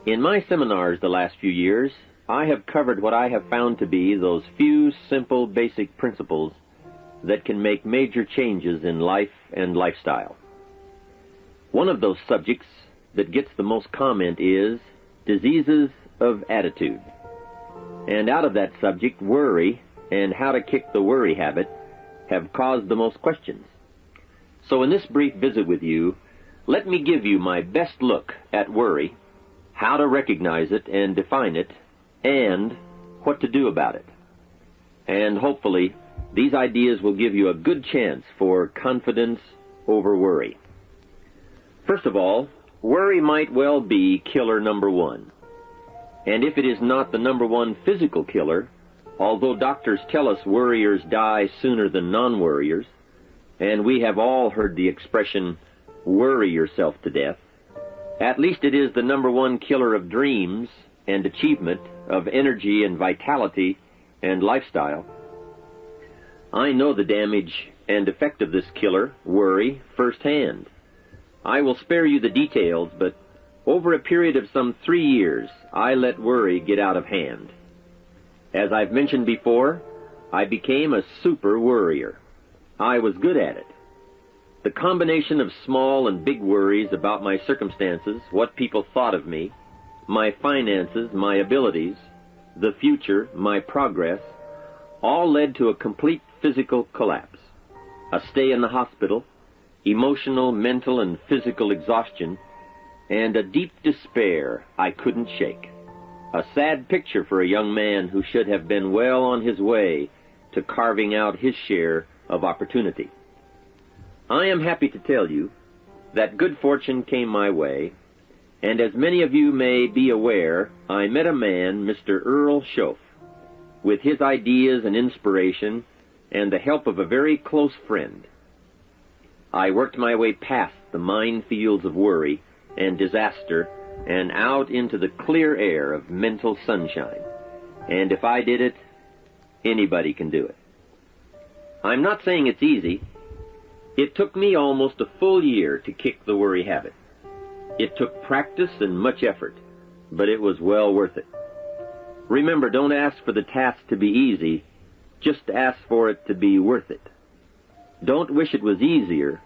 In my seminars the last few years, I have covered what I have found to be those few simple basic principles that can make major changes in life and lifestyle. One of those subjects that gets the most comment is diseases of attitude. And out of that subject, worry and how to kick the worry habit have caused the most questions. So in this brief visit with you, let me give you my best look at worry, how to recognize it and define it, and what to do about it. And hopefully, these ideas will give you a good chance for confidence over worry. First of all, worry might well be killer number one. And if it is not the number one physical killer, although doctors tell us worriers die sooner than non-worriers, and we have all heard the expression, worry yourself to death, at least it is the number one killer of dreams and achievement, of energy and vitality and lifestyle. I know the damage and effect of this killer, worry, firsthand. I will spare you the details, but over a period of some 3 years, I let worry get out of hand. As I've mentioned before, I became a super worrier. I was good at it. The combination of small and big worries about my circumstances, what people thought of me, my finances, my abilities, the future, my progress, all led to a complete physical collapse, a stay in the hospital, emotional, mental, and physical exhaustion, and a deep despair I couldn't shake. A sad picture for a young man who should have been well on his way to carving out his share of opportunity. I am happy to tell you that good fortune came my way, and as many of you may be aware, I met a man, Mr. Earl Schoaf, with his ideas and inspiration and the help of a very close friend. I worked my way past the minefields of worry and disaster and out into the clear air of mental sunshine. And if I did it, anybody can do it. I'm not saying it's easy. It took me almost a full year to kick the worry habit. It took practice and much effort, but it was well worth it. Remember, don't ask for the task to be easy, just ask for it to be worth it. Don't wish it was easier,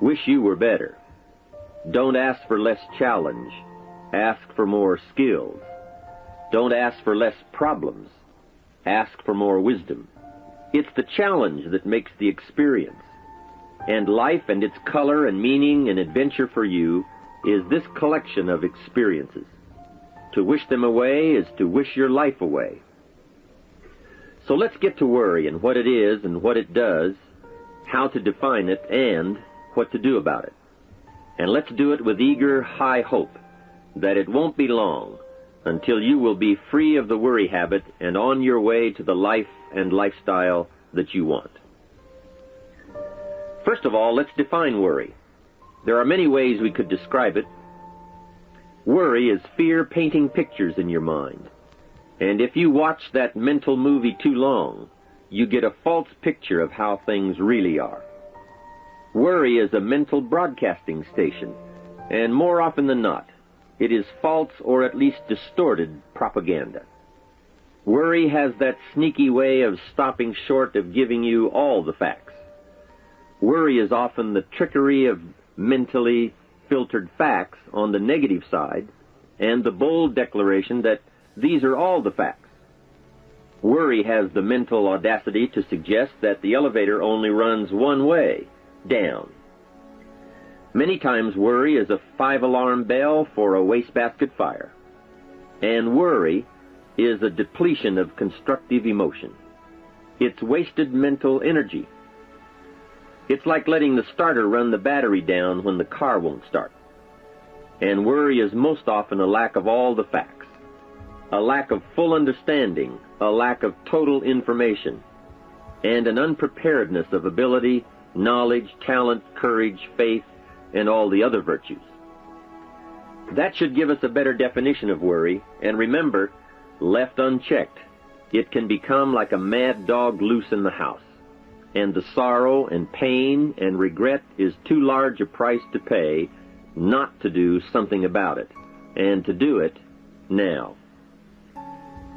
wish you were better. Don't ask for less challenge, ask for more skills. Don't ask for less problems, ask for more wisdom. It's the challenge that makes the experience. And life and its color and meaning and adventure for you is this collection of experiences. To wish them away is to wish your life away. So let's get to worry and what it is and what it does, how to define it, and what to do about it. And let's do it with eager, high hope that it won't be long until you will be free of the worry habit and on your way to the life and lifestyle that you want. First of all, let's define worry. There are many ways we could describe it. Worry is fear painting pictures in your mind. And if you watch that mental movie too long, you get a false picture of how things really are. Worry is a mental broadcasting station, and more often than not, it is false or at least distorted propaganda. Worry has that sneaky way of stopping short of giving you all the facts. Worry is often the trickery of mentally filtered facts on the negative side and the bold declaration that these are all the facts. Worry has the mental audacity to suggest that the elevator only runs one way, down. Many times worry is a 5-alarm bell for a wastebasket fire. And worry is a depletion of constructive emotion. It's wasted mental energy. It's like letting the starter run the battery down when the car won't start. And worry is most often a lack of all the facts, a lack of full understanding, a lack of total information, and an unpreparedness of ability, knowledge, talent, courage, faith, and all the other virtues. That should give us a better definition of worry, and remember, left unchecked, it can become like a mad dog loose in the house, and the sorrow and pain and regret is too large a price to pay not to do something about it, and to do it now.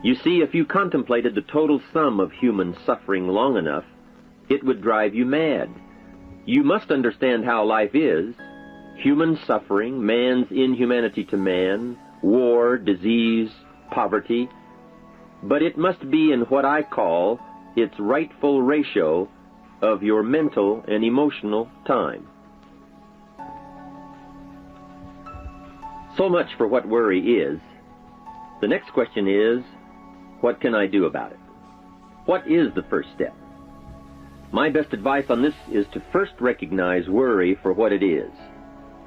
You see, if you contemplated the total sum of human suffering long enough, it would drive you mad. You must understand how life is: human suffering, man's inhumanity to man, war, disease, poverty. But it must be in what I call its rightful ratio of your mental and emotional time. So much for what worry is. The next question is, what can I do about it? What is the first step? My best advice on this is to first recognize worry for what it is,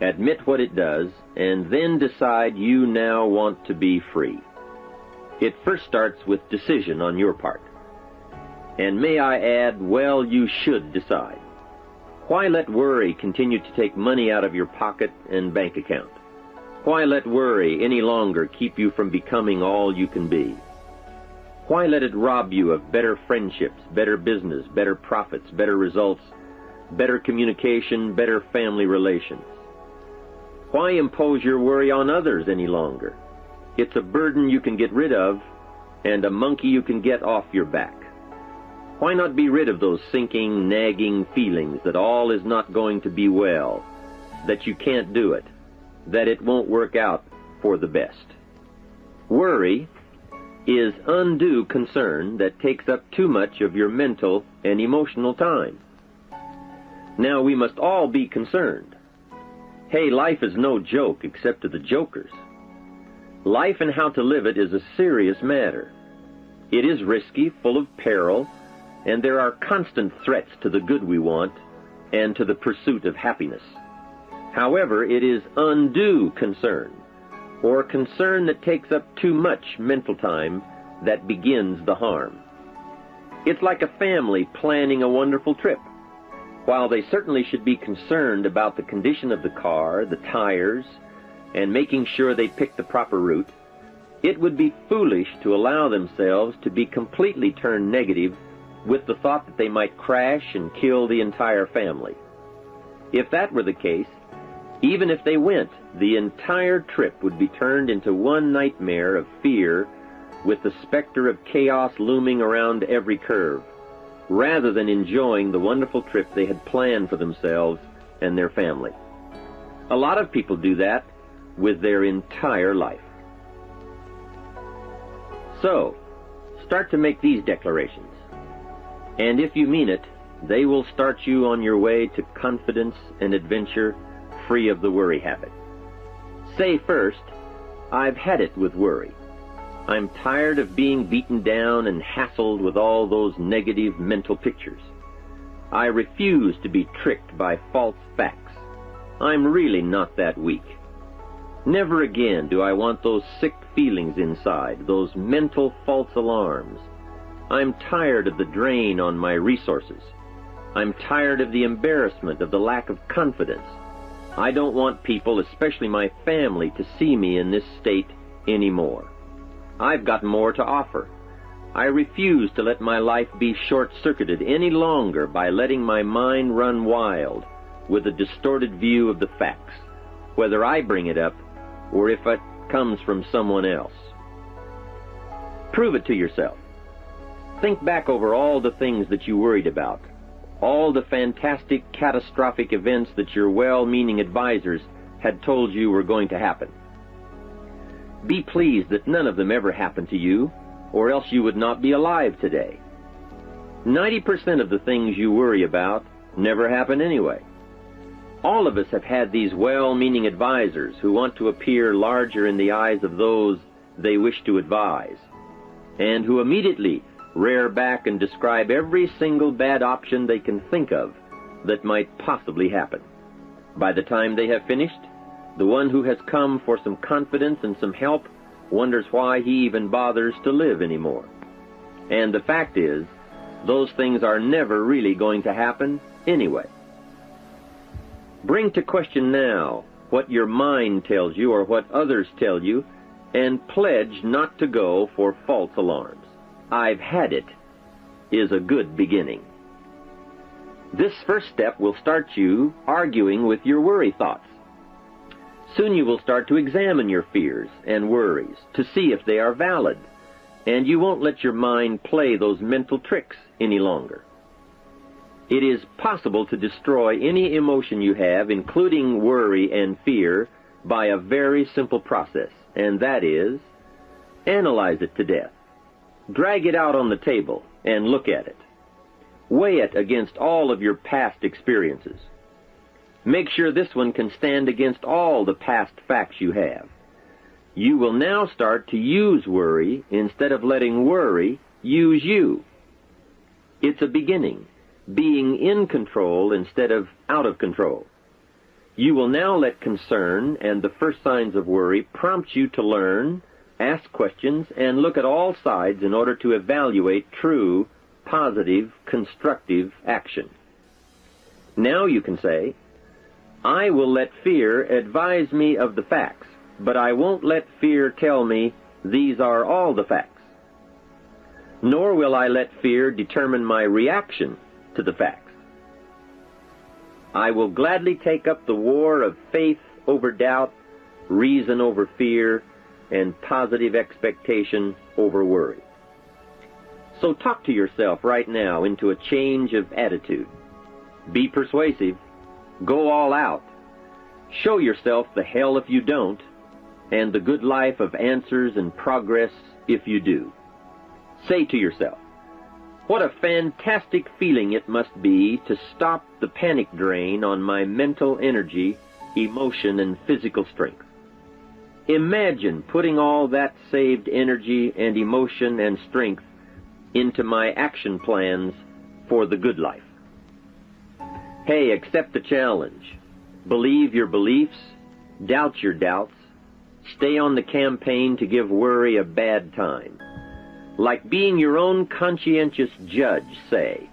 admit what it does, and then decide you now want to be free. It first starts with decision on your part. And may I add, well, you should decide. Why let worry continue to take money out of your pocket and bank account? Why let worry any longer keep you from becoming all you can be? Why let it rob you of better friendships, better business, better profits, better results, better communication, better family relations? Why impose your worry on others any longer? It's a burden you can get rid of, and a monkey you can get off your back. Why not be rid of those sinking, nagging feelings that all is not going to be well, that you can't do it, that it won't work out for the best? Worry is undue concern that takes up too much of your mental and emotional time. Now, we must all be concerned. Hey, life is no joke except to the jokers. Life and how to live it is a serious matter. It is risky, full of peril, and there are constant threats to the good we want and to the pursuit of happiness. However, it is undue concern, or concern that takes up too much mental time, that begins the harm. It's like a family planning a wonderful trip. While they certainly should be concerned about the condition of the car, the tires, and making sure they pick the proper route, it would be foolish to allow themselves to be completely turned negative with the thought that they might crash and kill the entire family. If that were the case, even if they went, the entire trip would be turned into one nightmare of fear, with the specter of chaos looming around every curve, rather than enjoying the wonderful trip they had planned for themselves and their family. A lot of people do that with their entire life. So, start to make these declarations, and if you mean it, they will start you on your way to confidence and adventure, free of the worry habit. Say first, I've had it with worry. I'm tired of being beaten down and hassled with all those negative mental pictures. I refuse to be tricked by false facts. I'm really not that weak. Never again do I want those sick feelings inside, those mental false alarms. I'm tired of the drain on my resources. I'm tired of the embarrassment of the lack of confidence. I don't want people, especially my family, to see me in this state anymore. I've got more to offer. I refuse to let my life be short-circuited any longer by letting my mind run wild with a distorted view of the facts, whether I bring it up or if it comes from someone else. Prove it to yourself. Think back over all the things that you worried about, all the fantastic, catastrophic events that your well-meaning advisors had told you were going to happen. Be pleased that none of them ever happened to you, or else you would not be alive today. 90% of the things you worry about never happen anyway. All of us have had these well-meaning advisors who want to appear larger in the eyes of those they wish to advise, and who immediately rear back and describe every single bad option they can think of that might possibly happen. By the time they have finished, the one who has come for some confidence and some help wonders why he even bothers to live anymore. And the fact is, those things are never really going to happen anyway. Bring to question now what your mind tells you or what others tell you, and pledge not to go for false alarms. I've had it is a good beginning. This first step will start you arguing with your worry thoughts. Soon you will start to examine your fears and worries to see if they are valid, and you won't let your mind play those mental tricks any longer. It is possible to destroy any emotion you have, including worry and fear, by a very simple process, and that is, analyze it to death. Drag it out on the table and look at it. Weigh it against all of your past experiences. Make sure this one can stand against all the past facts you have. You will now start to use worry instead of letting worry use you. It's a beginning, being in control instead of out of control. You will now let concern and the first signs of worry prompt you to learn, ask questions, and look at all sides in order to evaluate true, positive, constructive action. Now you can say, I will let fear advise me of the facts, but I won't let fear tell me these are all the facts. Nor will I let fear determine my reaction to the facts. I will gladly take up the war of faith over doubt, reason over fear, and positive expectation over worry. So talk to yourself right now into a change of attitude. Be persuasive. Go all out. Show yourself the hell if you don't, and the good life of answers and progress if you do. Say to yourself, what a fantastic feeling it must be to stop the panic drain on my mental energy, emotion, and physical strength. Imagine putting all that saved energy and emotion and strength into my action plans for the good life. Hey, accept the challenge. Believe your beliefs, doubt your doubts, stay on the campaign to give worry a bad time. Like being your own conscientious judge, say,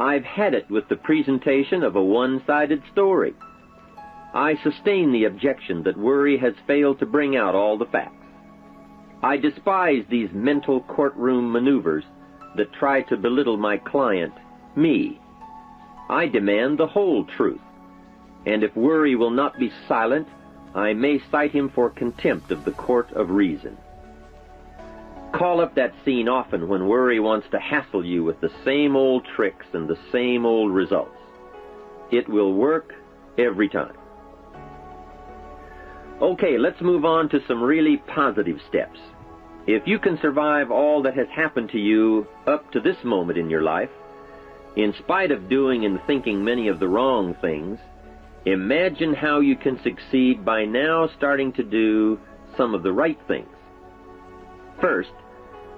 I've had it with the presentation of a one-sided story. I sustain the objection that worry has failed to bring out all the facts. I despise these mental courtroom maneuvers that try to belittle my client, me. I demand the whole truth, and if worry will not be silent, I may cite him for contempt of the court of reason. Call up that scene often when worry wants to hassle you with the same old tricks and the same old results. It will work every time. Okay, let's move on to some really positive steps. If you can survive all that has happened to you up to this moment in your life, in spite of doing and thinking many of the wrong things, imagine how you can succeed by now starting to do some of the right things. First,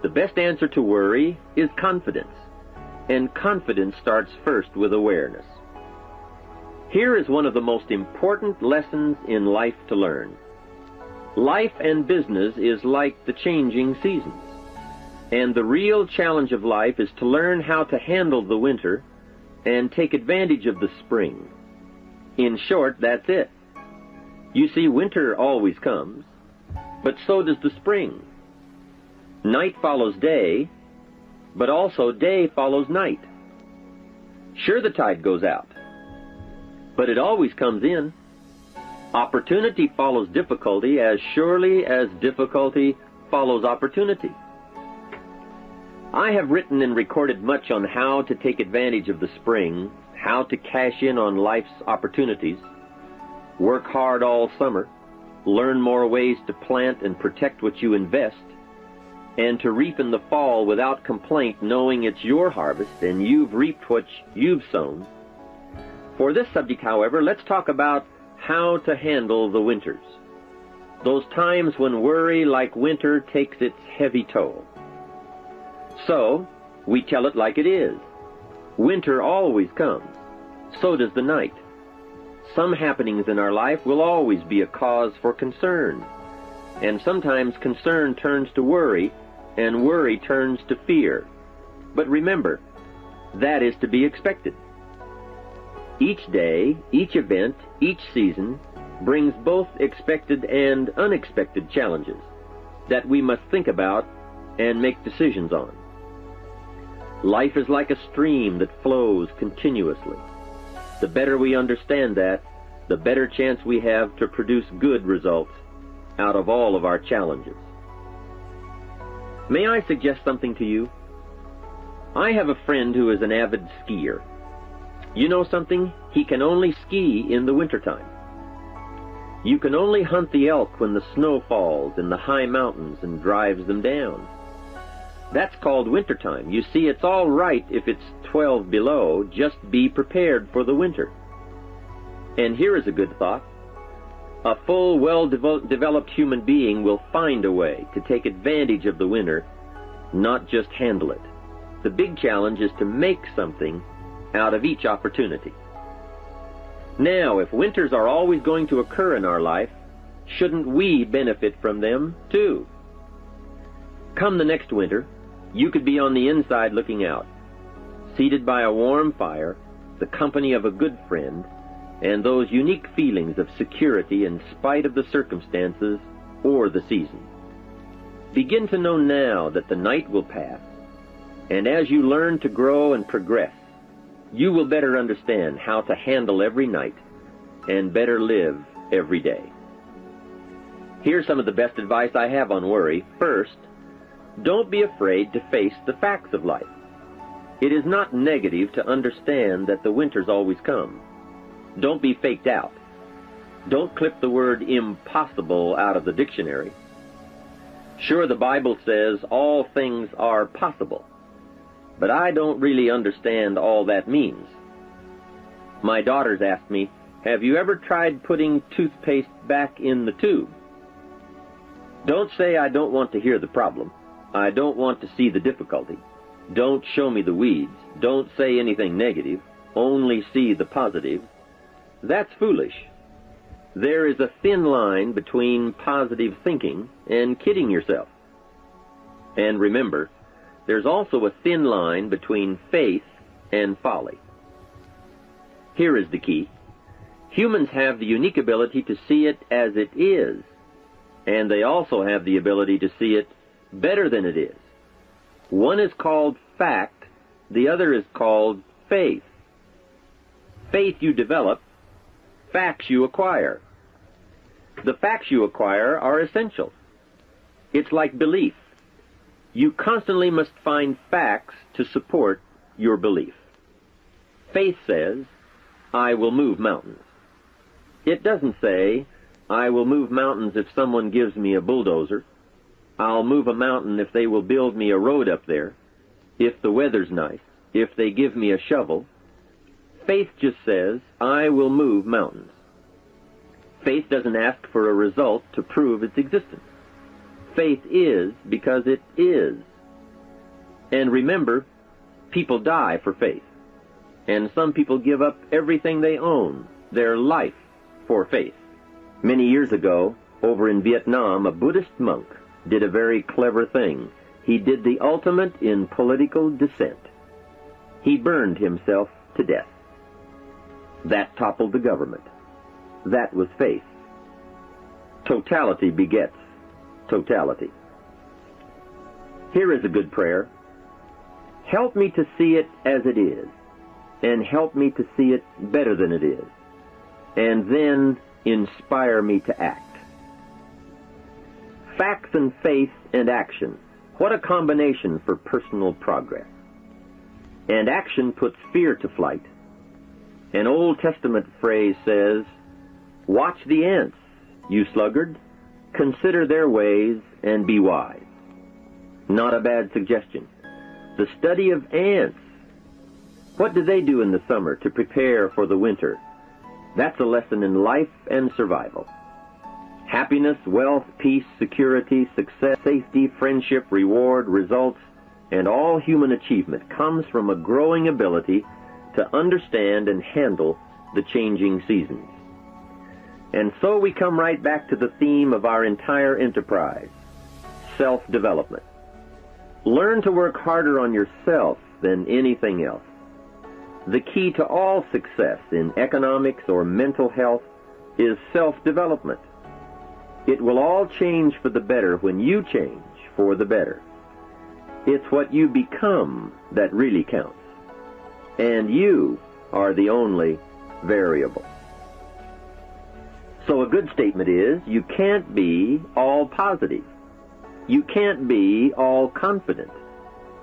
the best answer to worry is confidence, and confidence starts first with awareness. Here is one of the most important lessons in life to learn. Life and business is like the changing seasons, and the real challenge of life is to learn how to handle the winter and take advantage of the spring. In short, that's it. You see, winter always comes, but so does the spring. Night follows day, but also day follows night. Sure, the tide goes out, but it always comes in. Opportunity follows difficulty as surely as difficulty follows opportunity. I have written and recorded much on how to take advantage of the spring, how to cash in on life's opportunities, work hard all summer, learn more ways to plant and protect what you invest, and to reap in the fall without complaint, knowing it's your harvest and you've reaped what you've sown. For this subject, however, let's talk about how to handle the winters, those times when worry, like winter, takes its heavy toll. So, we tell it like it is. Winter always comes. So does the night. Some happenings in our life will always be a cause for concern, and sometimes concern turns to worry, and worry turns to fear. But remember, that is to be expected. Each day, each event, each season brings both expected and unexpected challenges that we must think about and make decisions on. Life is like a stream that flows continuously. The better we understand that, the better chance we have to produce good results out of all of our challenges. May I suggest something to you? I have a friend who is an avid skier. You know something? He can only ski in the wintertime. You can only hunt the elk when the snow falls in the high mountains and drives them down. That's called wintertime. You see, it's all right if it's 12 below. Just be prepared for the winter. And here is a good thought. A full, well-developed human being will find a way to take advantage of the winter, not just handle it. The big challenge is to make something out of each opportunity. Now, if winters are always going to occur in our life, shouldn't we benefit from them too? Come the next winter, you could be on the inside looking out, seated by a warm fire, the company of a good friend, and those unique feelings of security in spite of the circumstances or the season. Begin to know now that the night will pass, and as you learn to grow and progress, you will better understand how to handle every night and better live every day. Here's some of the best advice I have on worry. First, don't be afraid to face the facts of life. It is not negative to understand that the winters always come. Don't be faked out. Don't clip the word impossible out of the dictionary. Sure, the Bible says all things are possible, but I don't really understand all that means. My daughters asked me, have you ever tried putting toothpaste back in the tube? Don't say I don't want to hear the problem. I don't want to see the difficulty. Don't show me the weeds. Don't say anything negative. Only see the positive. That's foolish. There is a thin line between positive thinking and kidding yourself. And remember, there's also a thin line between faith and folly. Here is the key. Humans have the unique ability to see it as it is, and they also have the ability to see it better than it is. One is called fact, the other is called faith. Faith you develop, facts you acquire. The facts you acquire are essential. It's like belief. You constantly must find facts to support your belief. Faith says, I will move mountains. It doesn't say, I will move mountains if someone gives me a bulldozer. I'll move a mountain if they will build me a road up there, if the weather's nice, if they give me a shovel. Faith just says, I will move mountains. Faith doesn't ask for a result to prove its existence. Faith is because it is. And remember, people die for faith. And some people give up everything they own, their life, for faith. Many years ago, over in Vietnam, a Buddhist monk did a very clever thing. He did the ultimate in political dissent. He burned himself to death. That toppled the government. That was faith. Totality begets totality. Here is a good prayer. Help me to see it as it is, and help me to see it better than it is, and then inspire me to act. Facts and faith and action. What a combination for personal progress. And action puts fear to flight. An Old Testament phrase says, watch the ants, you sluggard. Consider their ways and be wise. Not a bad suggestion. The study of ants. What do they do in the summer to prepare for the winter? That's a lesson in life and survival. Happiness, wealth, peace, security, success, safety, friendship, reward, results, and all human achievement comes from a growing ability to understand and handle the changing seasons. And so we come right back to the theme of our entire enterprise, self-development. Learn to work harder on yourself than anything else. The key to all success in economics or mental health is self-development. It will all change for the better when you change for the better. It's what you become that really counts. And you are the only variable. So a good statement is, you can't be all positive. You can't be all confident.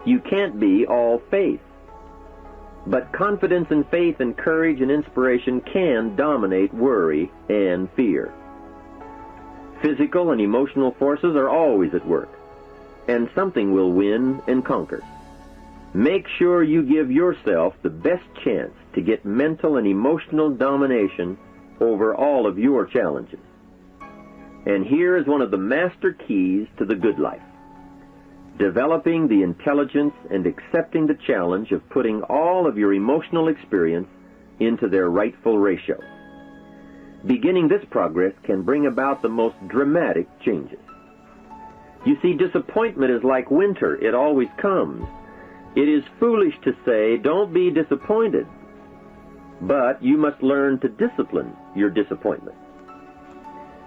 You can't be all faith. But confidence and faith and courage and inspiration can dominate worry and fear. Physical and emotional forces are always at work, and something will win and conquer. Make sure you give yourself the best chance to get mental and emotional domination over all of your challenges. And here is one of the master keys to the good life: developing the intelligence and accepting the challenge of putting all of your emotional experience into their rightful ratio. Beginning this progress can bring about the most dramatic changes. You see, disappointment is like winter. It always comes. It is foolish to say, don't be disappointed. But you must learn to discipline your disappointment.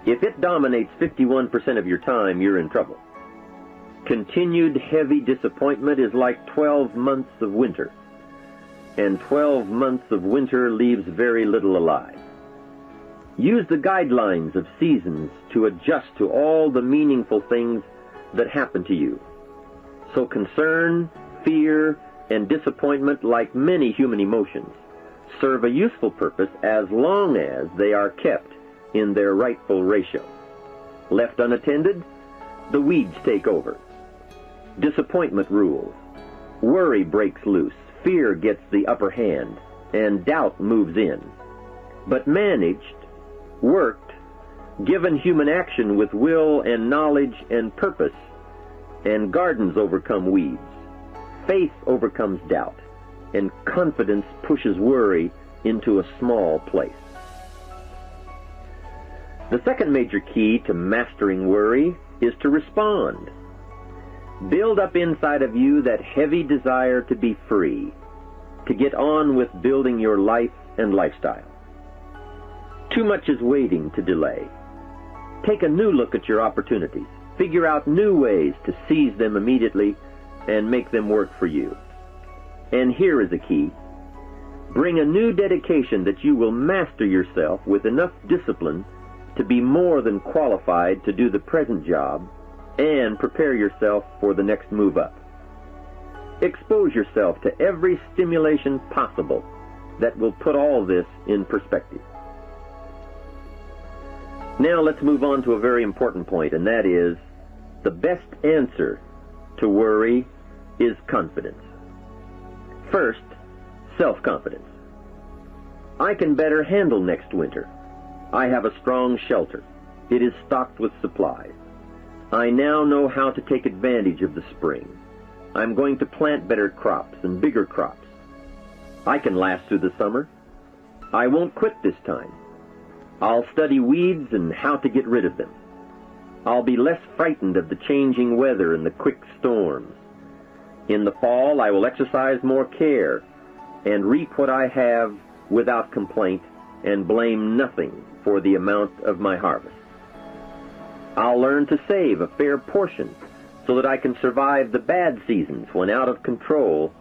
If it dominates 51% of your time, you're in trouble. Continued heavy disappointment is like 12 months of winter, and 12 months of winter leaves very little alive. Use the guidelines of seasons to adjust to all the meaningful things that happen to you. So concern, fear, and disappointment, like many human emotions, serve a useful purpose as long as they are kept in their rightful ratio. Left unattended, the weeds take over. Disappointment rules. Worry breaks loose. Fear gets the upper hand, and doubt moves in. But managed, worked, given human action with will and knowledge and purpose, and gardens overcome weeds. Faith overcomes doubt, and confidence pushes worry into a small place. The second major key to mastering worry is to respond. Build up inside of you that heavy desire to be free, to get on with building your life and lifestyle. Too much is waiting to delay. Take a new look at your opportunities. Figure out new ways to seize them immediately and make them work for you. And here is the key. Bring a new dedication that you will master yourself with enough discipline to be more than qualified to do the present job and prepare yourself for the next move up. Expose yourself to every stimulation possible that will put all this in perspective. Now let's move on to a very important point, and that is, the best answer to worry is confidence. First, self-confidence. I can better handle next winter. I have a strong shelter. It is stocked with supplies. I now know how to take advantage of the spring. I'm going to plant better crops and bigger crops. I can last through the summer. I won't quit this time. I'll study weeds and how to get rid of them. I'll be less frightened of the changing weather and the quick storms. In the fall, I will exercise more care and reap what I have without complaint and blame nothing for the amount of my harvest. I'll learn to save a fair portion so that I can survive the bad seasons when out of control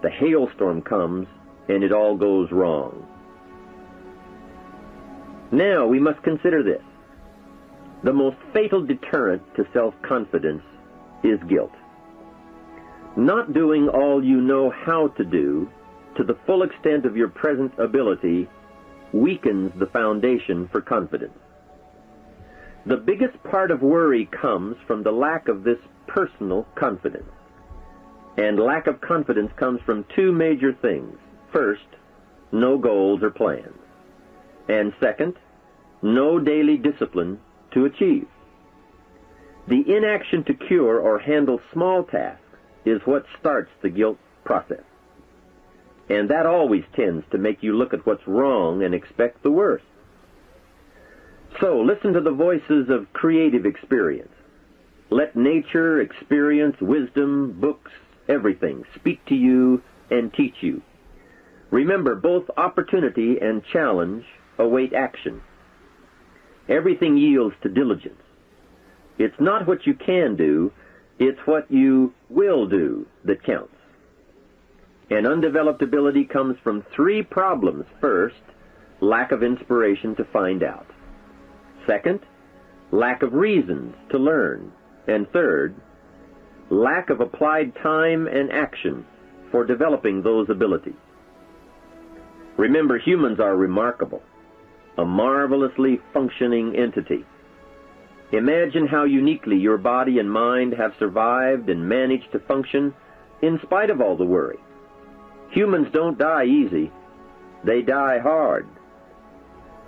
the hailstorm comes and it all goes wrong. Now we must consider this. The most fatal deterrent to self-confidence is guilt. Not doing all you know how to do to the full extent of your present ability weakens the foundation for confidence. The biggest part of worry comes from the lack of this personal confidence. And lack of confidence comes from two major things. First, no goals or plans. And second, no daily discipline to achieve. The inaction to cure or handle small tasks is what starts the guilt process. And that always tends to make you look at what's wrong and expect the worst. So listen to the voices of creative experience. Let nature, experience, wisdom, books, everything speak to you and teach you. Remember, both opportunity and challenge await action. Everything yields to diligence. It's not what you can do, it's what you will do that counts. And undeveloped ability comes from three problems. First, lack of inspiration to find out. Second, lack of reasons to learn. And third, lack of applied time and action for developing those abilities. Remember, humans are remarkable, a marvelously functioning entity. Imagine how uniquely your body and mind have survived and managed to function in spite of all the worry. Humans don't die easy. They die hard.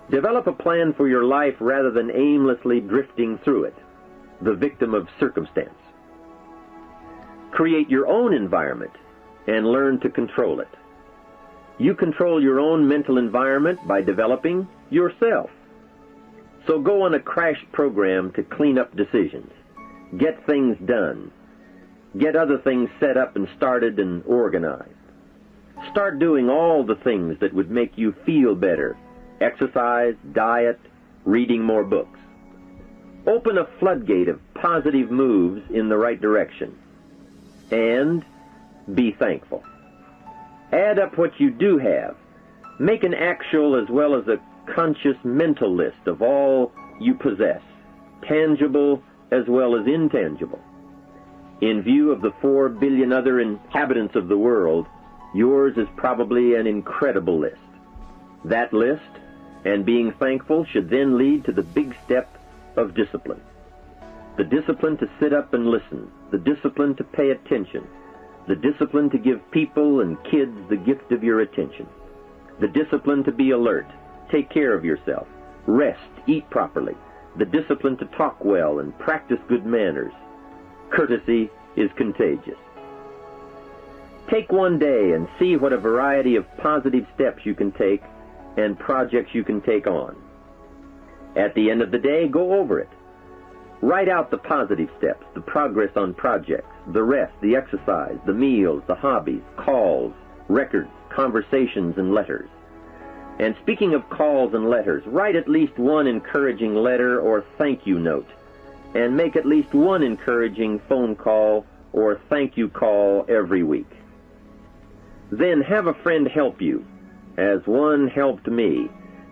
Develop a plan for your life rather than aimlessly drifting through it, the victim of circumstance. Create your own environment and learn to control it. You control your own mental environment by developing yourself. So go on a crash program to clean up decisions, get things done, get other things set up and started and organized. Start doing all the things that would make you feel better: exercise, diet, reading more books. Open a floodgate of positive moves in the right direction. And be thankful. Add up what you do have. Make an actual as well as a conscious mental list of all you possess, tangible as well as intangible. In view of the 4 billion other inhabitants of the world, yours is probably an incredible list. That list, and being thankful, should then lead to the big step of discipline. The discipline to sit up and listen, the discipline to pay attention, the discipline to give people and kids the gift of your attention, the discipline to be alert, take care of yourself, rest, eat properly, the discipline to talk well and practice good manners. Courtesy is contagious. Take one day and see what a variety of positive steps you can take and projects you can take on. At the end of the day, go over it. Write out the positive steps, the progress on projects, the rest, the exercise, the meals, the hobbies, calls, records, conversations, and letters. And speaking of calls and letters, write at least one encouraging letter or thank you note, and make at least one encouraging phone call or thank you call every week. Then have a friend help you, as one helped me,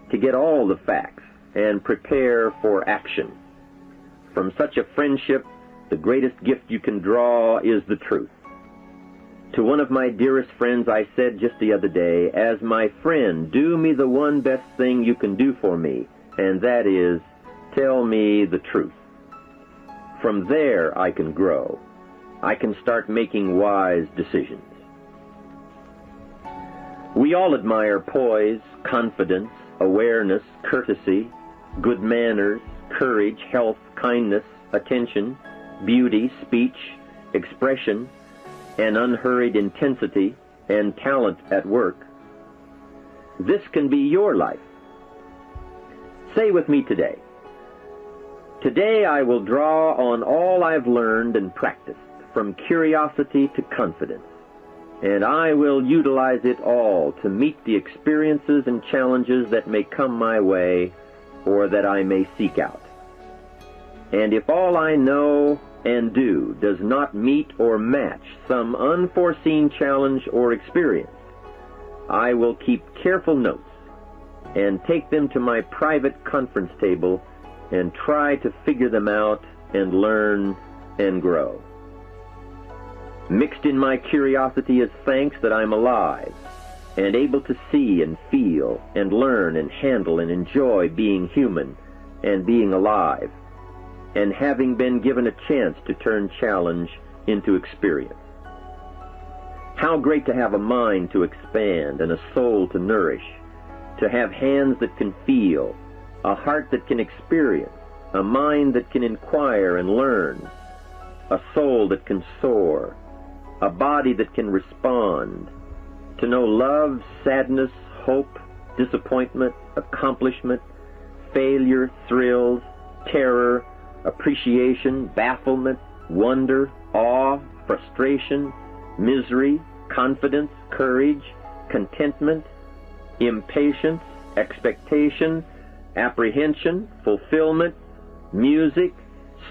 to get all the facts and prepare for action. From such a friendship, the greatest gift you can draw is the truth. To one of my dearest friends I said just the other day, "As my friend, do me the one best thing you can do for me, and that is, tell me the truth. From there I can grow. I can start making wise decisions." We all admire poise, confidence, awareness, courtesy, good manners, courage, health, kindness, attention, beauty, speech, expression, and unhurried intensity, and talent at work. This can be your life. Say with me today, "Today I will draw on all I've learned and practiced, from curiosity to confidence, and I will utilize it all to meet the experiences and challenges that may come my way or that I may seek out. And if all I know and do does not meet or match some unforeseen challenge or experience, I will keep careful notes and take them to my private conference table and try to figure them out and learn and grow. Mixed in my curiosity is thanks that I'm alive and able to see and feel and learn and handle and enjoy being human and being alive, and having been given a chance to turn challenge into experience. How great to have a mind to expand and a soul to nourish, to have hands that can feel, a heart that can experience, a mind that can inquire and learn, a soul that can soar, a body that can respond, to know love, sadness, hope, disappointment, accomplishment, failure, thrills, terror, appreciation, bafflement, wonder, awe, frustration, misery, confidence, courage, contentment, impatience, expectation, apprehension, fulfillment, music,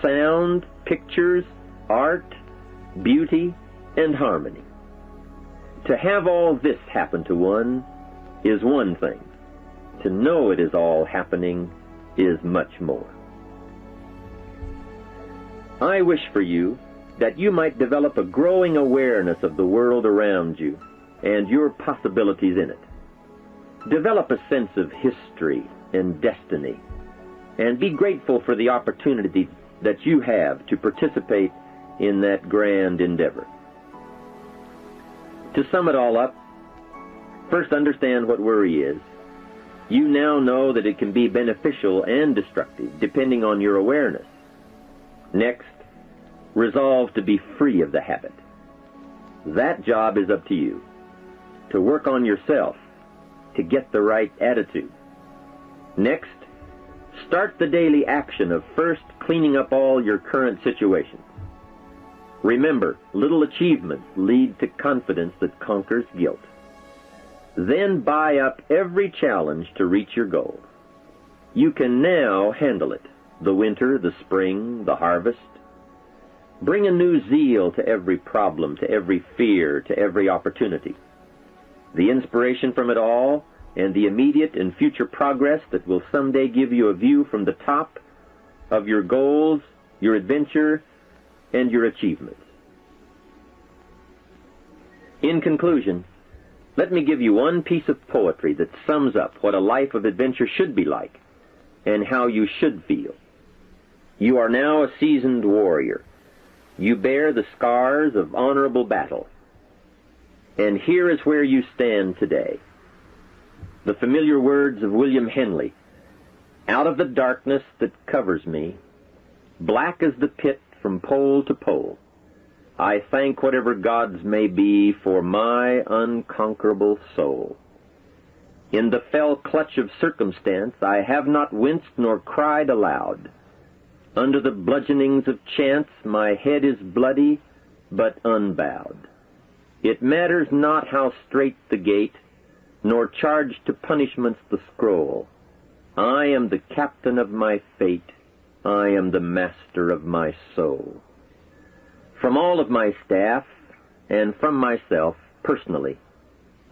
sound, pictures, art, beauty, and harmony. To have all this happen to one is one thing. To know it is all happening is much more. I wish for you that you might develop a growing awareness of the world around you and your possibilities in it. Develop a sense of history and destiny, and be grateful for the opportunity that you have to participate in that grand endeavor. To sum it all up, first understand what worry is. You now know that it can be beneficial and destructive, depending on your awareness. Next, resolve to be free of the habit. That job is up to you, to work on yourself, to get the right attitude. Next, start the daily action of first cleaning up all your current situations. Remember, little achievements lead to confidence that conquers guilt. Then buy up every challenge to reach your goal. You can now handle it, the winter, the spring, the harvest. Bring a new zeal to every problem, to every fear, to every opportunity. The inspiration from it all and the immediate and future progress that will someday give you a view from the top of your goals, your adventure, and your achievements. In conclusion, let me give you one piece of poetry that sums up what a life of adventure should be like and how you should feel. You are now a seasoned warrior. You bear the scars of honorable battle. And here is where you stand today. The familiar words of William Henley, "Out of the darkness that covers me, black as the pit from pole to pole, I thank whatever gods may be for my unconquerable soul. In the fell clutch of circumstance I have not winced nor cried aloud. Under the bludgeonings of chance my head is bloody but unbowed. It matters not how strait the gate, nor charged to punishments the scroll. I am the captain of my fate, I am the master of my soul." From all of my staff, and from myself, personally,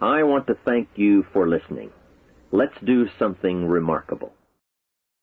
I want to thank you for listening. Let's do something remarkable.